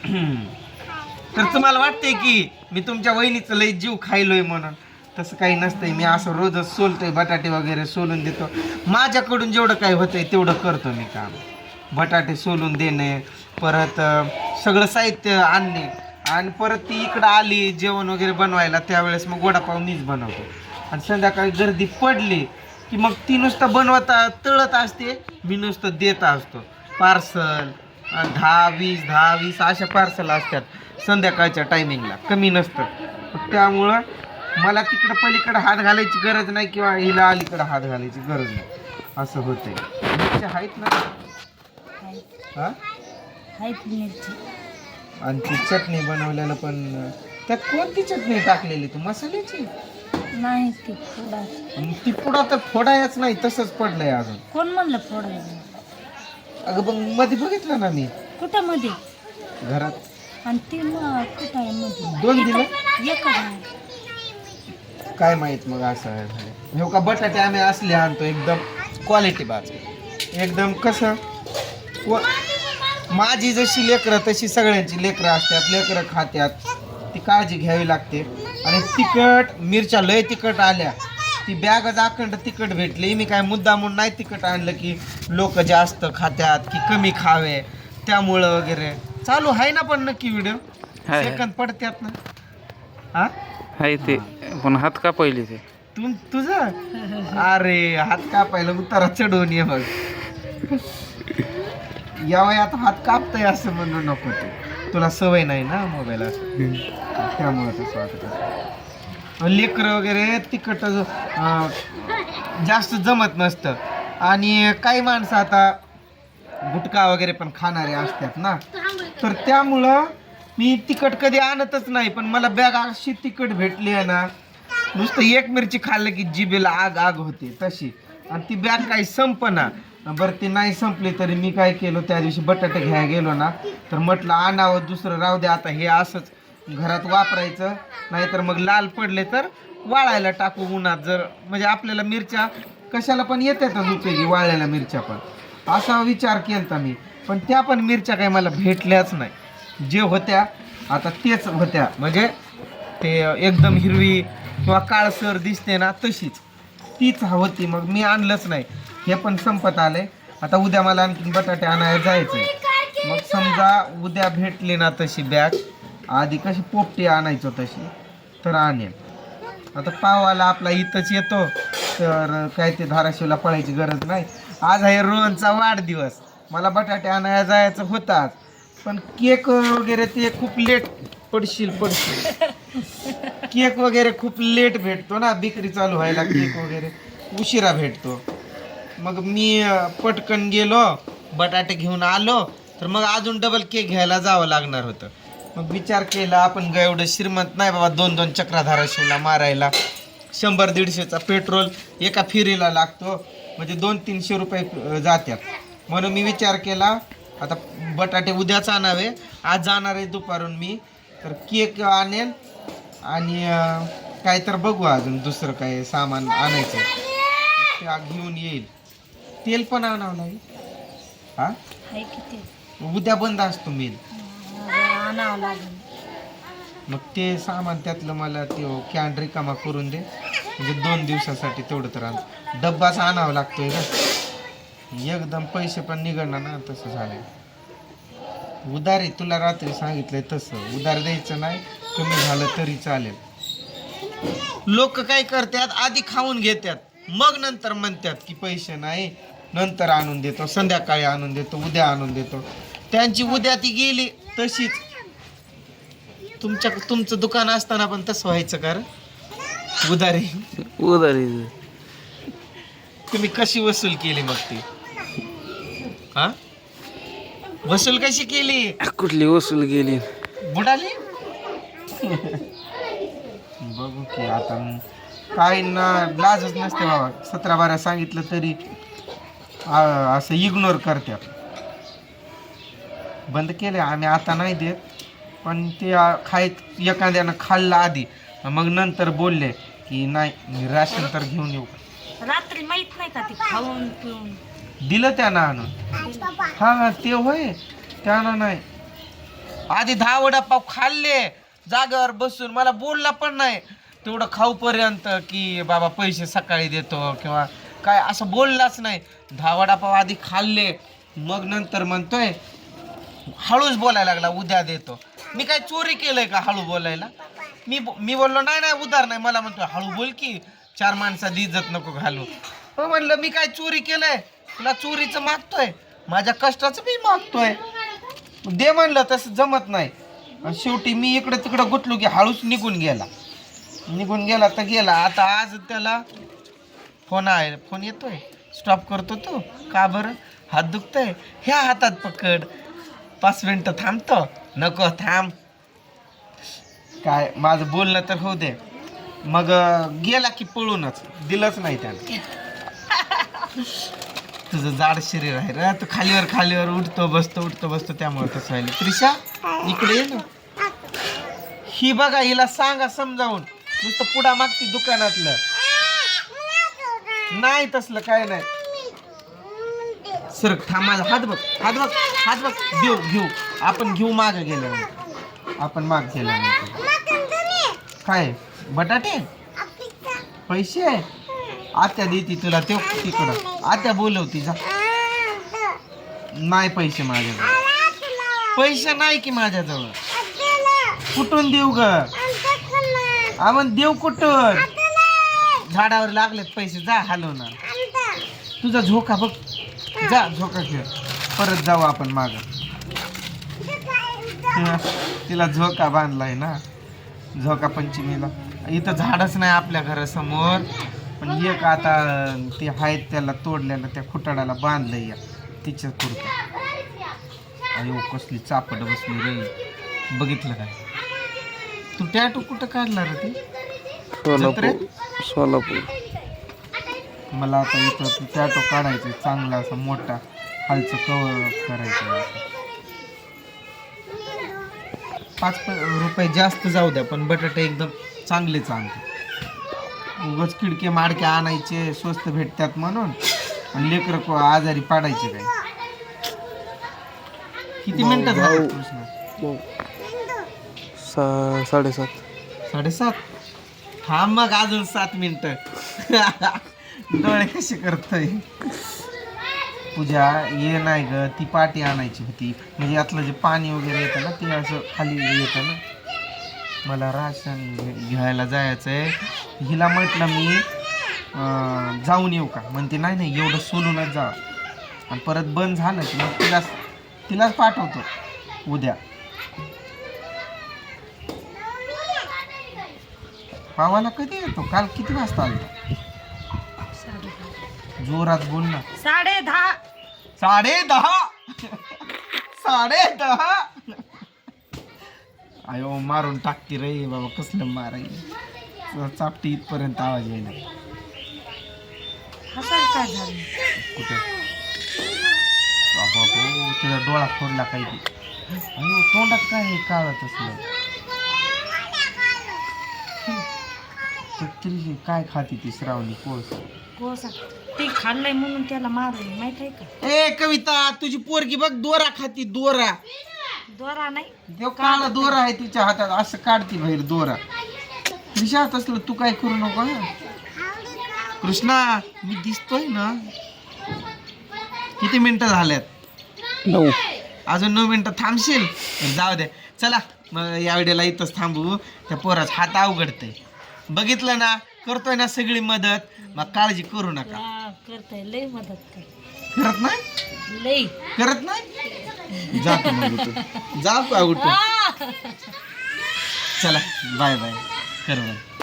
तर तुम्हाला वाटतंय की मी तुमच्या वहिनीचं लय जीव खायलोय म्हणून. तसं काही नसतंय. मी असं रोजच सोलतोय, बटाटे वगैरे सोलून देतो. माझ्याकडून जेवढं काही होतंय तेवढं करतो मी काम. बटाटे सोलून देणे, परत सगळं साहित्य आणणे, आणि परत ती इकडं आली जेवण वगैरे बनवायला, त्यावेळेस मग वडापाव मीच बनवतो. आणि संध्याकाळी गर्दी पडली की मग ती नुसतं बनवता तळत असते, मी नुसतं देत असतो पार्सल. 10-20 अशा पार्सल असतात संध्याकाळच्या टायमिंगला, कमी नसतं. त्यामुळं मला तिकडं पलीकडं हात घालायची गरज नाही किंवा हिला अलीकडं हात घालायची गरज नाही, असं होतंय. मिरच्या आहेत ना? हा, आहेत मिरची. आणि ती चटणी बनवलेलं पण, त्यात कोणती चटणी टाकलेली तू, मसाल्याची? नाही ती फोडा. आणि ती पुढं तर फोडायच नाही, तसंच पडलंय अजून. कोण म्हणलं फोडायचं? अगं मग मध्ये बघितलं ना मी कुठं मध्ये? घरात. आणि ती मग कुठं आहे मध्ये? 2 दिलं एकच आहे. काय माहित मग असं आहे झालं. हो का, बटाटे आम्ही असले आणतो एकदम क्वालिटी बाज, एकदम कसं माझी जशी लेकरं तशी सगळ्यांची लेकरं असतात, लेकरं खात्यात, ती काळजी घ्यावी लागते. आणि तिखट मिरच्या लय तिखट आल्या, ती बॅगच अखंड तिखट भेटली. मी काय मुद्दा म्हणून नाही तिखट आणलं की लोक जास्त खात्यात की कमी खावे त्यामुळं वगैरे. चालू आहे ना पण नक्की व्हिडिओ, सेकंद पडत्यात ना. हा आहे ते, पण हात का पहिले ते तुझं अरे हात कापायला उतारा चढवून ये बघ. या वयात हात कापताय असं म्हणू नको, तुला सवय नाही ना मोबाईल असं, त्यामुळे तसं वाटत. लेकरं वगैरे तिखट जास्त जमत नसतं. आणि काही माणसं आता गुटखा वगैरे पण खाणारे असतात ना, तर त्यामुळं मी तिखट कधी आणतच नाही. पण मला बॅग अशी तिखट भेटली आहे ना, नुसतं एक मिरची खाल्लं की जिभेला आग आग होते तशी. आणि ती बॅग काही संपना. बरं ती नाही संपली तरी मी काय केलं, त्या दिवशी बटाटे घ्यायला गेलो ना, तर म्हटलं आणावं, दुसरं राहू दे आता, हे असंच घरात वापरायचं, नाहीतर मग लाल पडले तर वाळायला टाकू उन्हात. जर म्हणजे आपल्याला मिरच्या कशाला पण येतातच उपयोगी, वाळलेल्या मिरच्या पण, असा विचार केला मी. पण त्या पण मिरच्या काही मला भेटल्याच नाही. जे होत्या आता तेच होत्या, म्हणजे ते एकदम हिरवी किंवा काळसर दिसते ना तशीच तीच होती. मग मी आणलंच नाही. हे पण संपत आले. आता उद्या मला आणखीन बटाटे आणायला जायचंय. मग समजा उद्या भेटली ना तशी बॅग, आधी कशी पोपटी आणायचो तशी, तर आणेल. आता पावाला आपला इथंच येतो, तर काय ते धाराशिवला पळायची गरज नाही. आज आहे रोहनचा वाढदिवस, मला बटाटे आणायला जायचं होतं आज, पण केक वगैरे ते खूप लेट पडशील. केक वगैरे खूप लेट भेटतो ना, बिक्री चालू व्हायला केक वगैरे उशिरा भेटतो. मग मी पटकन गेलो, बटाटे घेऊन आलो, तर मग अजून डबल केक घ्यायला जावं लागणार होतं. मग विचार केला, आपण काय एवढं श्रीमंत नाही बाबा 2-2 चक्रा धाराशिवला मारायला. 100-150चा पेट्रोल एका फेरीला लागतो, म्हणजे 200-300 रुपये जातात. म्हणून मी विचार केला आता बटाटे उद्याच आणावे, आज जाणार आहे दुपारून मी, तर केक आणेल आणि काय तर बघू अजून दुसरं काय सामान आणायचं ते घेऊन येईल. तेल पण आणावं लागेल. हा आहे किती? उद्या बंद असतो मिल, आणावं लागेल. मग ते सामान त्यातलं मला ते कॅन रिकामा करून दे, म्हणजे 2 दिवसासाठी तेवढं तर आण. डब्बाच आणावं लागतोय ना, एकदम पैसे पण निघणार ना. तसं झालंय. उधारी तुला रात्री सांगितलंय तसं उधार द्यायचं नाही, कमी झालं तरी चालेल. लोक काय करतात, आधी खाऊन घेतात, मग नंतर म्हणतात की पैसे नाही, नंतर आणून देतो, संध्याकाळी आणून देतो, उद्या आणून देतो. त्यांची उद्या ती गेली तशीच. तुमचं दुकान असताना पण तसं व्हायचं का उधारी? तुम्ही कशी वसूल केली मग ती? हा, वसूल कशी केली? कुठली वसूल गेली? बुडाली. बघू की आता, काय ना लाजच नसते बाबा. 17-12 सांगितलं तरी असं इग्नोर करतात. बंद केले आम्ही, आता नाही देत. पण ते एखाद्यानं खाल्लं आधी, मग नंतर बोलले की नाही मी राशन तर घेऊन येऊ. रात्री माहित नाही का ती खाऊन पिऊन दिलं त्यानं आणून. हा ते होय, त्यानं नाही. आधी 10 वडापाव खाल्ले जागेवर बसून, मला बोलला पण नाही तेवढं खाऊपर्यंत की बाबा पैसे सकाळी देतो किंवा काय, असं बोललाच नाही. 10 वडापाव आधी खाल्ले, मग नंतर म्हणतोय हळूच बोलायला लागला उद्या देतो. मी काय चोरी केलंय का हळू बोलायला? मी बोललो नाही उधार नाही. मला म्हणतोय हळू बोल की 4 माणसात इज्जत नको घालू. हो म्हणलं मी काय चोरी केलंय? तुला चोरीचं मागतोय, माझ्या कष्टाचं मी मागतोय. दे म्हणलं, तसं जमत नाही. आणि शेवटी मी इकडे तिकडे गुतलो की हळूच निघून गेला तर गेला. आता आज त्याला फोन येतोय, स्टॉप करतो तो. का बरं? हात दुखतोय, ह्या हातात पकड, 5 मिनिटं थांबतो. नको थांब, काय माझं बोलणं तर होऊ दे. मग गेला की पळूनच, दिलंच नाही त्याला. तुझं जाड शरीर आहे रे, तू खालीवर उठतो बसतो त्यामुळे तसं व्हायला. त्रिशा इकडे ये ना. ही बघा, हिला सांगा समजावून, नुसतं पुढा मागती दुकानातलं. नाही तसलं काय नाही. सर थांब, माझा हात बघ. घेऊ आपण घेऊ. माग गेल्यानंतर काय बटाटे पैसे आत्या देती तुला, ते तिकडं आत्या बोलवती जा. नाही पैसे माझ्याजवळ, पैसे नाही की माझ्याजवळ. कुठून देऊ ग? आपण देऊ कुठून? झाडावर लागलेत पैसे, जा हलव ना. तुझा झोका बघ, जा झोका खेळ. परत जाऊ आपण माग. तिला झोका बांधलाय ना, झोका पंचमीला. इथं झाडच नाही आपल्या घरासमोर, पण एक आता ते आहेत त्याला तोडल्याला, त्या खुटाडाला बांधलंय या तिच्या पुरतं. अयो कसली चापट बसली रे, बघितलं काय? तू टॅटू कुठं काढला रे? ते सोलापूर. मला आता इथं टॅटू काढायचं चांगला, असा मोठा, खालचं कवर करायचं. 5 रुपये जास्त जाऊ द्या, पण बटाटे एकदम चांगलेच आणतो. उगाच किडके माडके आणायचे, स्वस्त भेटतात म्हणून, आणि लेकरं आजारी पाडायचे काय. किती मिनिटं झाली कृष्णा? 7:30. थांब मग अजून 7 मिनिटं. डोळे कसे करतोय. पूजा ये नाही ग, ती पाटी आणायची होती, म्हणजे यातलं जे पाणी वगैरे येतं ना ते असं खाली येतं ना. मला राशन घ्यायला जायचंय. हिला म्हटलं मी जाऊन येऊ का? म्हणते नाही एवढं सोलूनच जा, आणि परत बंद झालं की मग तिलाच पाठवतो उद्या. पावाला कधी येतो? काल किती वाजता आलो? 10:30. जोरात बोल ना. 10:30. 10:30. अयो मारून टाकते रे बाबा, कसलं मारायला. चापटी इथपर्यंत आवाज यायला. हसायला काय झालं? कुठे बाबा तुझा डोळा फोडला काही ते. अयो तोंडात काय आहे काळत असलं. काय खाती ती श्रावणी? कोसा ती खाल्लंय म्हणून त्याला मारलं, माहित आहे का? ए कविता, तुझी पोरगी बघ दोरा खाती, दोरा दोरा नाही, देव काळा दोरा आहे तिच्या हातात, असं काढती बाहेर दोरा. विषयात असलं तू काय करू नको ना कृष्णा. मी दिसतोय ना. किती मिनिटं झाल्यात? 9. अजून 9 मिनिटं थांबशील? जाऊ दे, चला मग या व्हिडिओला इथंच थांबू. त्या पोराचा हात अवघडतंय, बघितलं ना. करतोय ना सगळी मदत, मग काळजी करू नका. करतोय, लय मदत करत नाही, लय करत नाही. जातो मग उठून, जा का उठून. चला बाय बाय, कर.